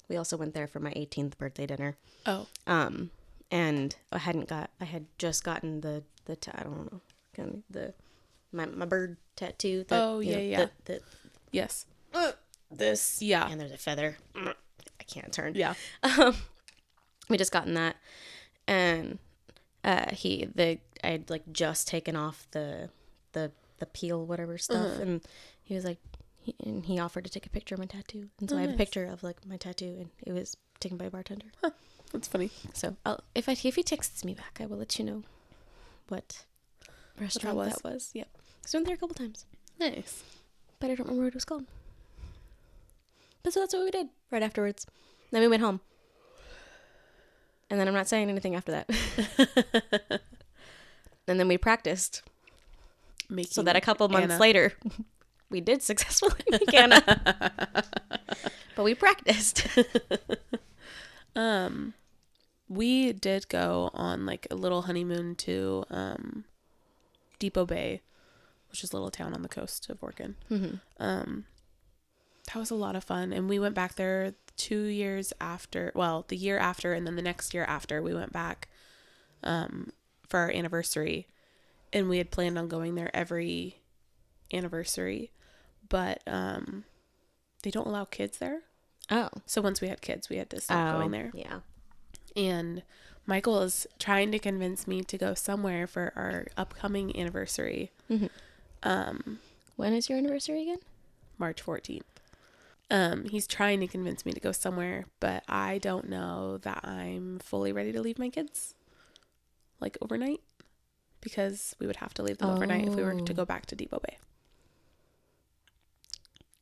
We also went there for my 18th birthday dinner. Oh. And I had just gotten the I don't know, kind of my bird tattoo. Yeah. Yes. This. Yeah. And there's a feather. I can't turn. Yeah. We just gotten that, and I'd like just taken off the peel, whatever stuff, and he was like, he offered to take a picture of my tattoo, and so I have a picture of like my tattoo, and it was taken by a bartender. Huh. That's funny. So if he texts me back, I will let you know what restaurant that was. Yep. So I went there a couple times. Nice. But I don't remember what it was called. But so that's what we did right afterwards. Then we went home. And then I'm not saying anything after that. And then we practiced. So that a couple months later, we did successfully make Anna. But we practiced. We did go on like a little honeymoon to Depot Bay, which is a little town on the coast of Oregon. Mm-hmm. That was a lot of fun, and we went back there 2 years after. Well, the year after, and then the next year after, we went back for our anniversary, and we had planned on going there every anniversary, but they don't allow kids there. Oh, so once we had kids, we had to stop going there. Yeah. And Michael is trying to convince me to go somewhere for our upcoming anniversary. Mm-hmm. When is your anniversary again? March 14th. He's trying to convince me to go somewhere, but I don't know that I'm fully ready to leave my kids like overnight, because we would have to leave them overnight if we were to go back to Depot Bay.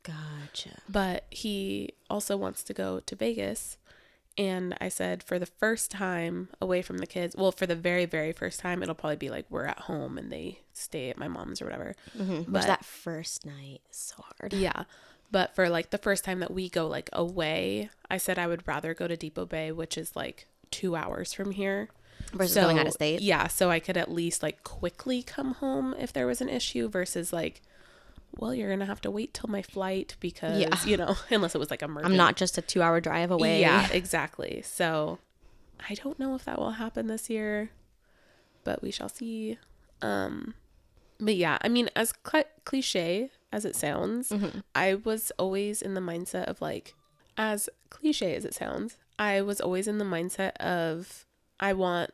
Gotcha. But he also wants to go to Vegas. And I said, for the first time away from the kids, well, for the very, very first time, it'll probably be like we're at home and they stay at my mom's or whatever. Mm-hmm. But that first night is so hard. Yeah. But for like the first time that we go like away, I said I would rather go to Depot Bay, which is like 2 hours from here. Versus going out of state. Yeah. So I could at least like quickly come home if there was an issue, versus like, well, you're going to have to wait till my flight because, you know, unless it was like a murder. I'm not just a 2-hour drive away. Yeah, exactly. So I don't know if that will happen this year, but we shall see. But yeah, I mean, as cliche as it sounds, I was always in the mindset of like, as cliche as it sounds, I was always in the mindset of I want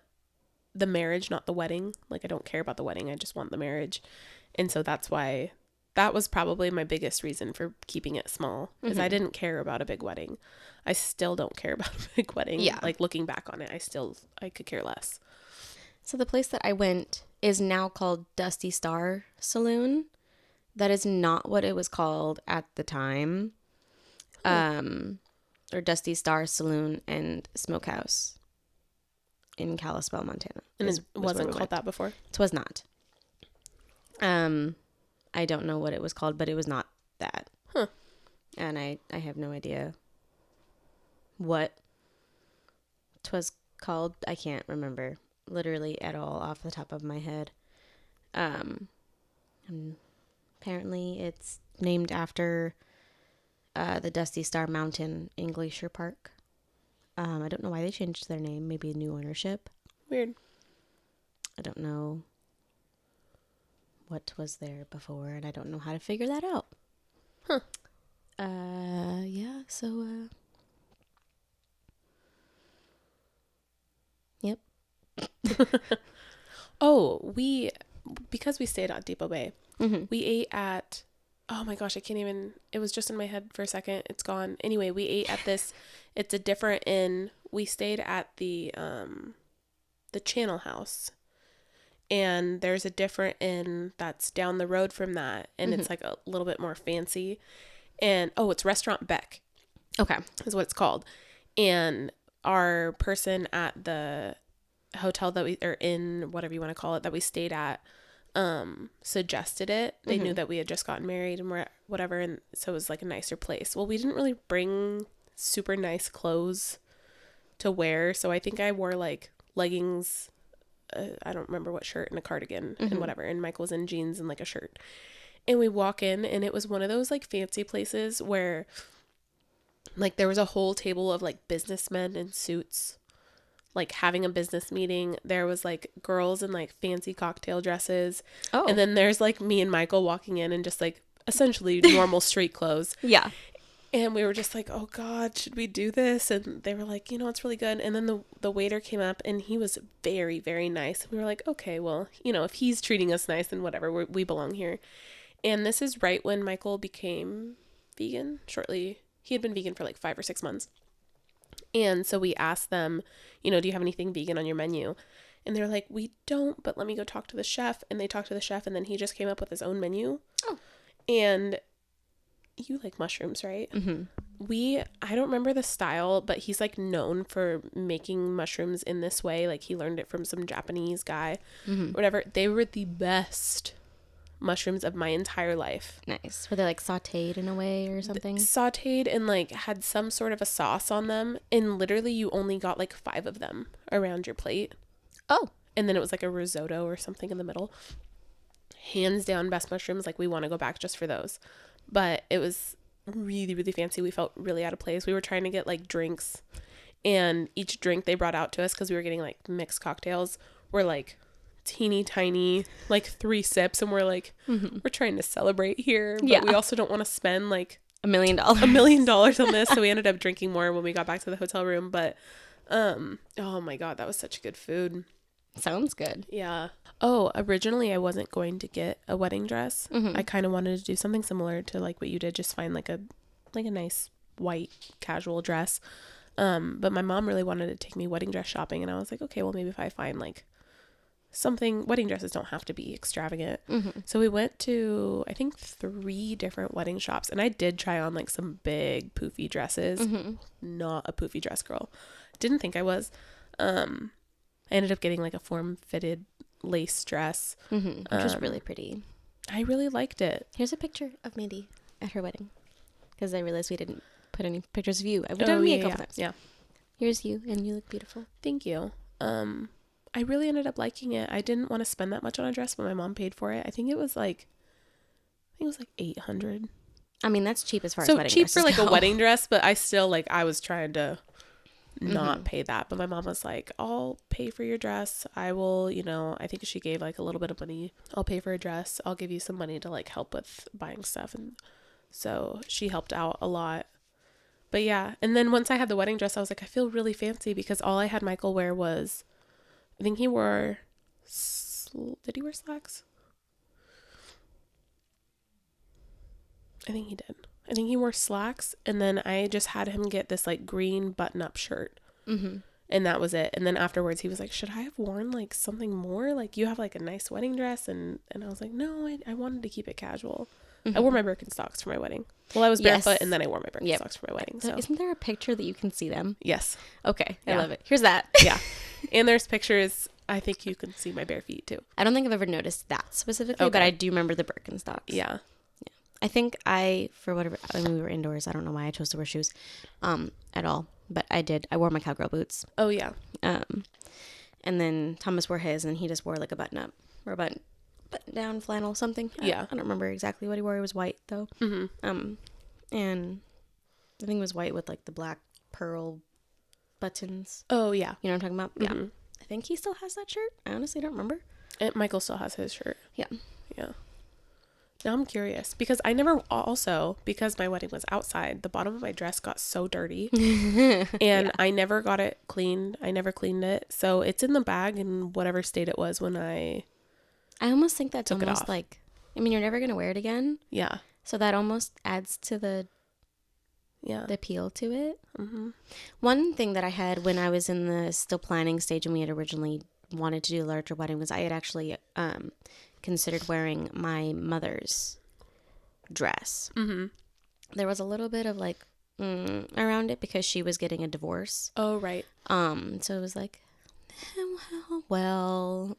the marriage, not the wedding. Like, I don't care about the wedding. I just want the marriage. And so that's why that was probably my biggest reason for keeping it small, is I didn't care about a big wedding. I still don't care about a big wedding. Yeah. Like, looking back on it, I could care less. So the place that I went is now called Dusty Star Saloon. That is not what it was called at the time. Or Dusty Star Saloon and Smokehouse in Kalispell, Montana. And it wasn't called that before? It was not. I don't know what it was called, but it was not that. Huh. And I have no idea what it was called. I can't remember literally at all off the top of my head. Apparently it's named after the Dusty Star Mountain in Glacier Park. I don't know why they changed their name. Maybe new ownership. Weird. I don't know what was there before, and I don't know how to figure that out. Huh. Yeah, so, yep. Because we stayed at Depot Bay, we ate at, oh my gosh, it was just in my head for a second. It's gone. Anyway, we ate at this, it's a different inn. We stayed at the Channel House. And there's a different inn that's down the road from that. And it's like a little bit more fancy. And, it's Restaurant Beck. Okay. Is what it's called. And our person at the hotel that we, or inn, whatever you want to call it, that we stayed at, suggested it. They knew that we had just gotten married and whatever, and so it was like a nicer place. Well, we didn't really bring super nice clothes to wear, so I think I wore like leggings, I don't remember what shirt, and a cardigan and whatever, and Michael was in jeans and like a shirt. And we walk in, and it was one of those like fancy places where like there was a whole table of like businessmen in suits, like having a business meeting. There was like girls in like fancy cocktail dresses. Oh. And then there's like me and Michael walking in just like essentially normal street clothes. Yeah. And we were just like, oh God, should we do this? And they were like, it's really good. And then the waiter came up, and he was very, very nice. We were like, okay, well, if he's treating us nice, then whatever, we belong here. And this is right when Michael became vegan. He had been vegan for like 5 or 6 months. And so we asked them, do you have anything vegan on your menu? And they're like, we don't, but let me go talk to the chef. And they talked to the chef, and then he just came up with his own menu. Oh. And you like mushrooms, right? Mm-hmm. I don't remember the style, but he's like known for making mushrooms in this way. Like he learned it from some Japanese guy, whatever. They were the best mushrooms of my entire life. Nice. Were they like sauteed in a way or something? Sauteed and like had some sort of a sauce on them, and literally you only got like 5 of them around your plate. Oh. And then it was like a risotto or something in the middle. Hands down best mushrooms. Like we want to go back just for those. But it was really, really fancy. We felt really out of place. We were trying to get like drinks, and each drink they brought out to us, because we were getting like mixed cocktails, were like teeny tiny, like 3 sips, and we're like, we're trying to celebrate here, but we also don't want to spend like $1 million on this. So we ended up drinking more when we got back to the hotel room. But oh my God, that was such good food. Sounds good. Yeah. Oh, originally I wasn't going to get a wedding dress. I kind of wanted to do something similar to like what you did, just find like a nice white casual dress. But my mom really wanted to take me wedding dress shopping, and I was like, okay, well maybe if I find like something, wedding dresses don't have to be extravagant. So we went to, I think, 3 different wedding shops, and I did try on like some big poofy dresses. Not a poofy dress girl. Didn't think I was. I ended up getting like a form-fitted lace dress, which was really pretty. I really liked it. Here's a picture of Mandee at her wedding, because I realized we didn't put any pictures of you. I've done me a couple times. Yeah. Here's you, and you look beautiful. Thank you. I really ended up liking it. I didn't want to spend that much on a dress, but my mom paid for it. I think it was like $800. I mean, that's cheap as far as wedding dresses. So cheap for like a wedding dress, but I still like, I was trying to not pay that. But my mom was like, I'll pay for your dress. I will, I think she gave like a little bit of money. I'll pay for a dress. I'll give you some money to like help with buying stuff. And so she helped out a lot. But yeah. And then once I had the wedding dress, I was like, I feel really fancy, because all I had Michael wear was, I think he wore, did he wear slacks? I think he did. I think he wore slacks, and then I just had him get this like green button-up shirt, and that was it. And then afterwards he was like, should I have worn like something more? Like, you have like a nice wedding dress. And I was like, no, I wanted to keep it casual. I wore my Birkenstocks for my wedding. Well, I was barefoot, and then I wore my Birkenstocks for my wedding. So isn't there a picture that you can see them? Yes. Okay. I love it. Here's that. Yeah. And there's pictures. I think you can see my bare feet too. I don't think I've ever noticed that specifically, but I do remember the Birkenstocks. Yeah. I think for whatever, I mean, we were indoors. I don't know why I chose to wear shoes at all, but I did. I wore my cowgirl boots. Oh, yeah. And then Thomas wore his, and he just wore like a button up or a button down flannel something. Yeah. I don't remember exactly what he wore. He was white though. And I think it was white with like the black pearl buttons. Oh, yeah. You know what I'm talking about? Yeah. I think he still has that shirt. I honestly don't remember. Michael still has his shirt. Yeah. Yeah. Now I'm curious, because because my wedding was outside, the bottom of my dress got so dirty and I never got it cleaned. I never cleaned it. So it's in the bag in whatever state it was when I almost think that's almost like, I mean, you're never going to wear it again. Yeah. So that almost adds to the appeal to it. One thing that I had when I was in the still planning stage and we had originally wanted to do a larger wedding was I had actually, considered wearing my mother's dress. There was a little bit of like around it because she was getting a divorce. Oh, right. So it was like, Well,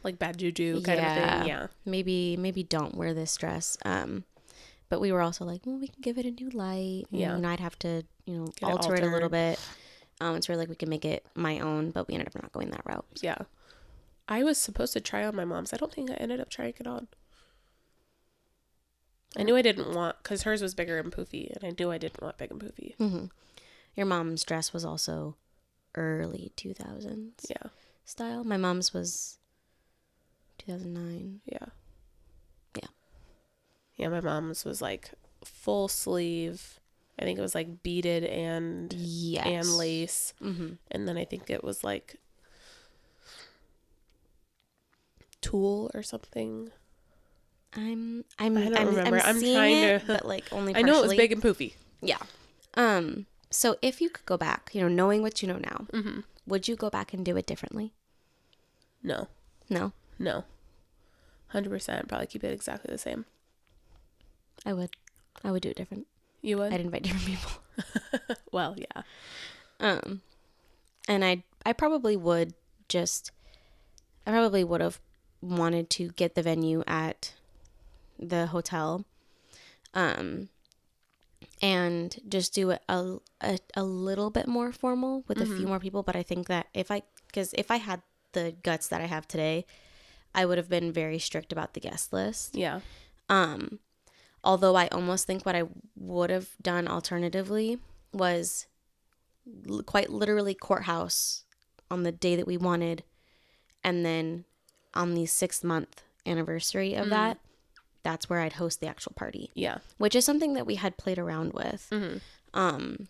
Like bad juju kind of a thing. Yeah. Maybe don't wear this dress. But we were also like, well, we can give it a new light. Yeah. And I'd have to, Get alter it a little bit. So we're like, we can make it my own, but we ended up not going that route. So. Yeah. I was supposed to try on my mom's. I don't think I ended up trying it on. I knew I didn't want, because hers was bigger and poofy, and I knew I didn't want big and poofy. Mm-hmm. Your mom's dress was also early 2000s style. My mom's was 2009. Yeah. Yeah. Yeah, my mom's was like full sleeve. I think it was like beaded and lace. Mm-hmm. And then I think it was like tulle or something. I don't remember. I'm seeing trying it, to, but like only I partially. know it was big and poofy. Yeah. So if you could go back, knowing what you know now, would you go back and do it differently? No. 100%. Probably keep it exactly the same. I would do it different. You would? I'd invite different people. Well, yeah. And I probably would have wanted to get the venue at the hotel, and just do it a little bit more formal with a few more people. But I think that if I had the guts that I have today, I would have been very strict about the guest list. Yeah. Although I almost think what I would have done alternatively was quite literally courthouse on the day that we wanted, and then on the 6th-month anniversary of that, that's where I'd host the actual party. Yeah. Which is something that we had played around with. Mm-hmm.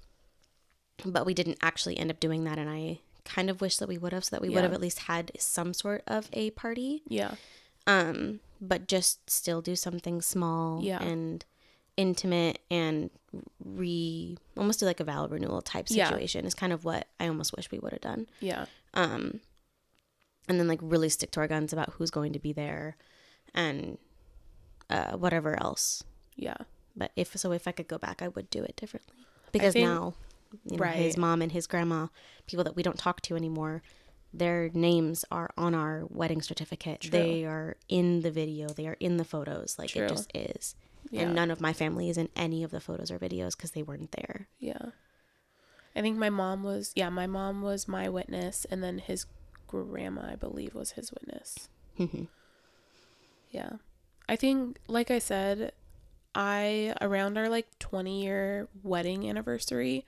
But we didn't actually end up doing that, and I kind of wish that we would have, so that we would have at least had some sort of a party. Yeah. But just still do something small and intimate and almost do like a vow renewal type situation is kind of what I almost wish we would have done. Yeah. And then like really stick to our guns about who's going to be there and whatever else. Yeah. But if I could go back, I would do it differently. Because now, his mom and his grandma, people that we don't talk to anymore, their names are on our wedding certificate. True. They are in the video. They are in the photos. Like, True. It just is. Yeah. And none of my family is in any of the photos or videos because they weren't there. Yeah. I think my mom was my witness, and then his grandma, I believe, was his witness. Mm-hmm. Yeah. I think, like I said, around our like 20-year wedding anniversary,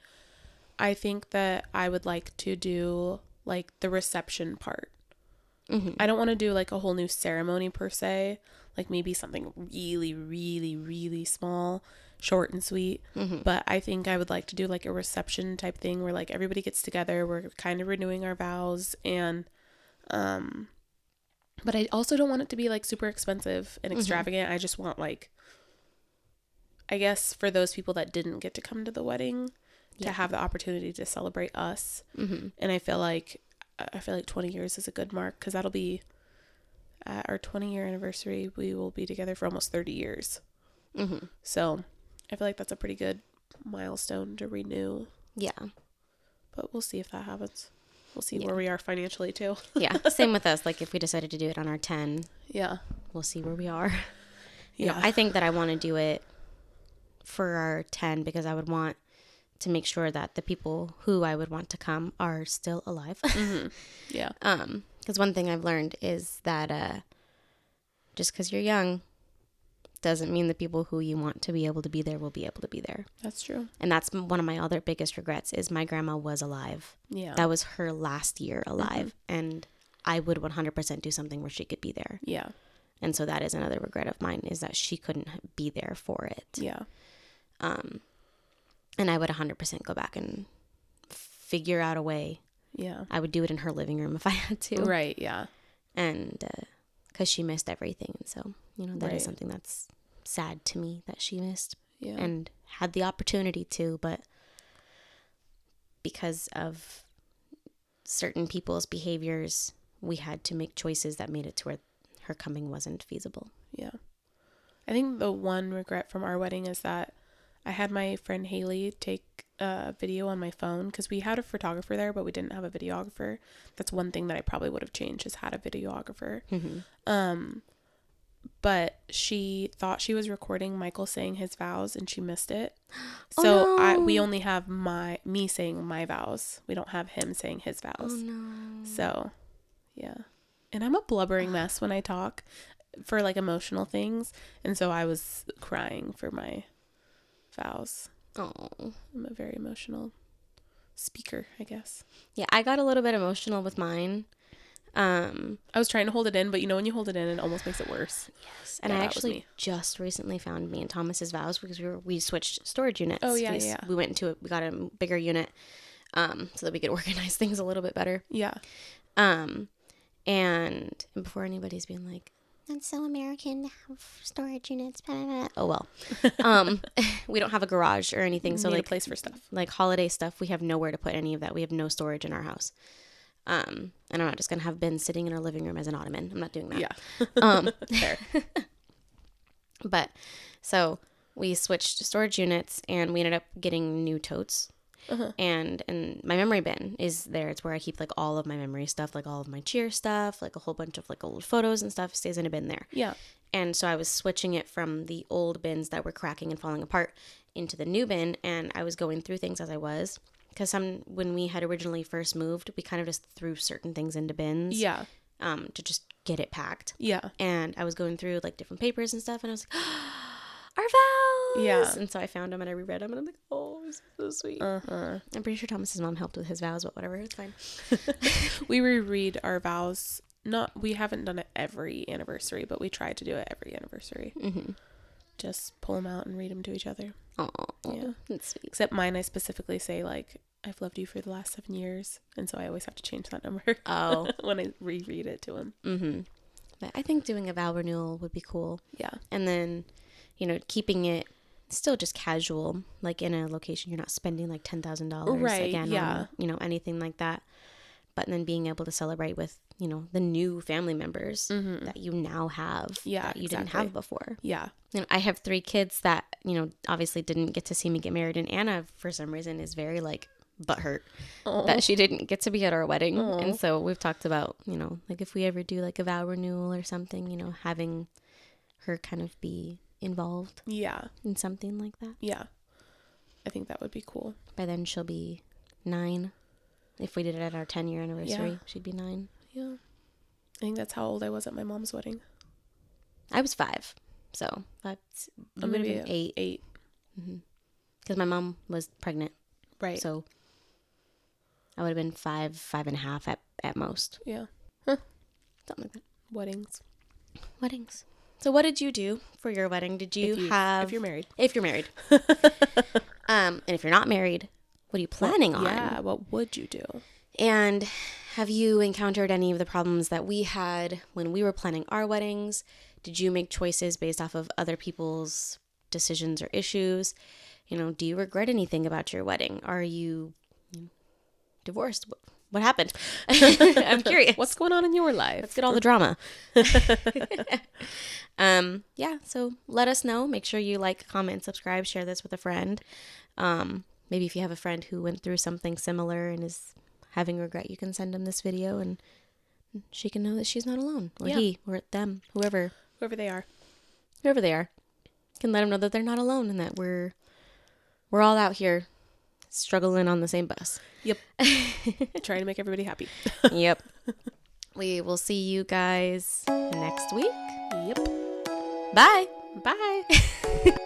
I think that I would like to do like the reception part. Mm-hmm. I don't want to do like a whole new ceremony per se, like maybe something really, really, really small, short and sweet. Mm-hmm. But I think I would like to do like a reception type thing where like everybody gets together, we're kind of renewing our vows, and but I also don't want it to be like super expensive and extravagant. Mm-hmm. I just want like, I guess for those people that didn't get to come to the wedding, to have the opportunity to celebrate us. Mm-hmm. And I feel like 20 years is a good mark, because that'll be at our 20-year anniversary. We will be together for almost 30 years. Mm-hmm. So I feel like that's a pretty good milestone to renew. Yeah. But we'll see if that happens. We'll see where we are financially too. Yeah. Same with us. Like if we decided to do it on our 10, we'll see where we are. Yeah. I think that I want to do it for our 10 because I would want to make sure that the people who I would want to come are still alive. Mm-hmm. Yeah. Because one thing I've learned is that just because you're young doesn't mean the people who you want to be able to be there will be able to be there. That's true. And that's one of my other biggest regrets is my grandma was alive. Yeah. That was her last year alive. Mm-hmm. And I would 100% do something where she could be there. Yeah. And so that is another regret of mine, is that she couldn't be there for it. Yeah. And I would 100% go back and figure out a way. Yeah. I would do it in her living room if I had to. Right, yeah. And because she missed everything. And so, that is something that's sad to me that she missed. Yeah. And had the opportunity to, but because of certain people's behaviors, we had to make choices that made it to where her coming wasn't feasible. Yeah. I think the one regret from our wedding is that I had my friend Haley take a video on my phone because we had a photographer there, but we didn't have a videographer. That's one thing that I probably would have changed, is had a videographer. But she thought she was recording Michael saying his vows and she missed it. So we only have me saying my vows. We don't have him saying his vows. Oh no. So yeah. And I'm a blubbering mess when I talk for like emotional things. And so I was crying for my vows. Oh. I'm a very emotional speaker, I guess. Yeah, I got a little bit emotional with mine. I was trying to hold it in, but you know when you hold it in, it almost makes it worse. Yes. And I actually just recently found me and Thomas's vows because we switched storage units. Oh yeah, We went into we got a bigger unit so that we could organize things a little bit better. Yeah. And before anybody's being like, that's so American to have storage units. Blah, blah, blah. Oh well. We don't have a garage or anything, so need like a place for stuff. Like holiday stuff, we have nowhere to put any of that. We have no storage in our house. And I'm not just gonna have Ben sitting in our living room as an ottoman. I'm not doing that. Yeah. Fair. But so we switched storage units and we ended up getting new totes. And my memory bin is there. It's where I keep like all of my memory stuff, like all of my cheer stuff, like a whole bunch of like old photos and stuff stays in a bin there. Yeah. And so I was switching it from the old bins that were cracking and falling apart into the new bin, and I was going through things as I was. Because when we had originally first moved, we kind of just threw certain things into bins. Yeah. To just get it packed. Yeah. And I was going through like different papers and stuff, and I was like, our vows. Yeah. And so I found them and I reread them, and I'm like, oh, this is so sweet. I'm pretty sure Thomas's mom helped with his vows, but whatever, it's fine. We reread our vows. We haven't done it every anniversary, but we try to do it every anniversary. Just pull them out and read them to each other. Oh, yeah, that's sweet. Except mine, I specifically say like, I've loved you for the last 7 years, and so I always have to change that number. Oh, when I reread it to him. But I think doing a vow renewal would be cool. Yeah, and then, keeping it still just casual, like in a location you're not spending like $10,000 right? Again, yeah, on, anything like that. But then being able to celebrate with the new family members that you now have, that you didn't have before. Yeah. I have 3 kids that, obviously didn't get to see me get married. And Anna, for some reason, is very like butthurt that she didn't get to be at our wedding. And so we've talked about, like if we ever do like a vow renewal or something, having her kind of be involved. Yeah. In something like that. Yeah. I think that would be cool. By then she'll be 9. If we did it at our 10-year anniversary, she'd be 9. Yeah. I think that's how old I was at my mom's wedding. I was 5. So that's maybe 8. 8. Because my mom was pregnant. Right. So I would have been 5.5 at most. Yeah. Something like that. Weddings. So what did you do for your wedding? Did you have... If you're married. If you're married. And if you're not married, what are you planning on? Yeah, what would you do? And have you encountered any of the problems that we had when we were planning our weddings? Did you make choices based off of other people's decisions or issues? Do you regret anything about your wedding? Are you divorced? What happened? I'm curious. What's going on in your life? Let's get all the drama. Yeah, so let us know. Make sure you like, comment, subscribe, share this with a friend. Maybe if you have a friend who went through something similar and is having regret, you can send them this video and she can know that she's not alone. Or he, or them, whoever they are. Can let them know that they're not alone and that we're all out here struggling on the same bus. Yep. Trying to make everybody happy. Yep. We will see you guys next week. Yep. Bye. Bye.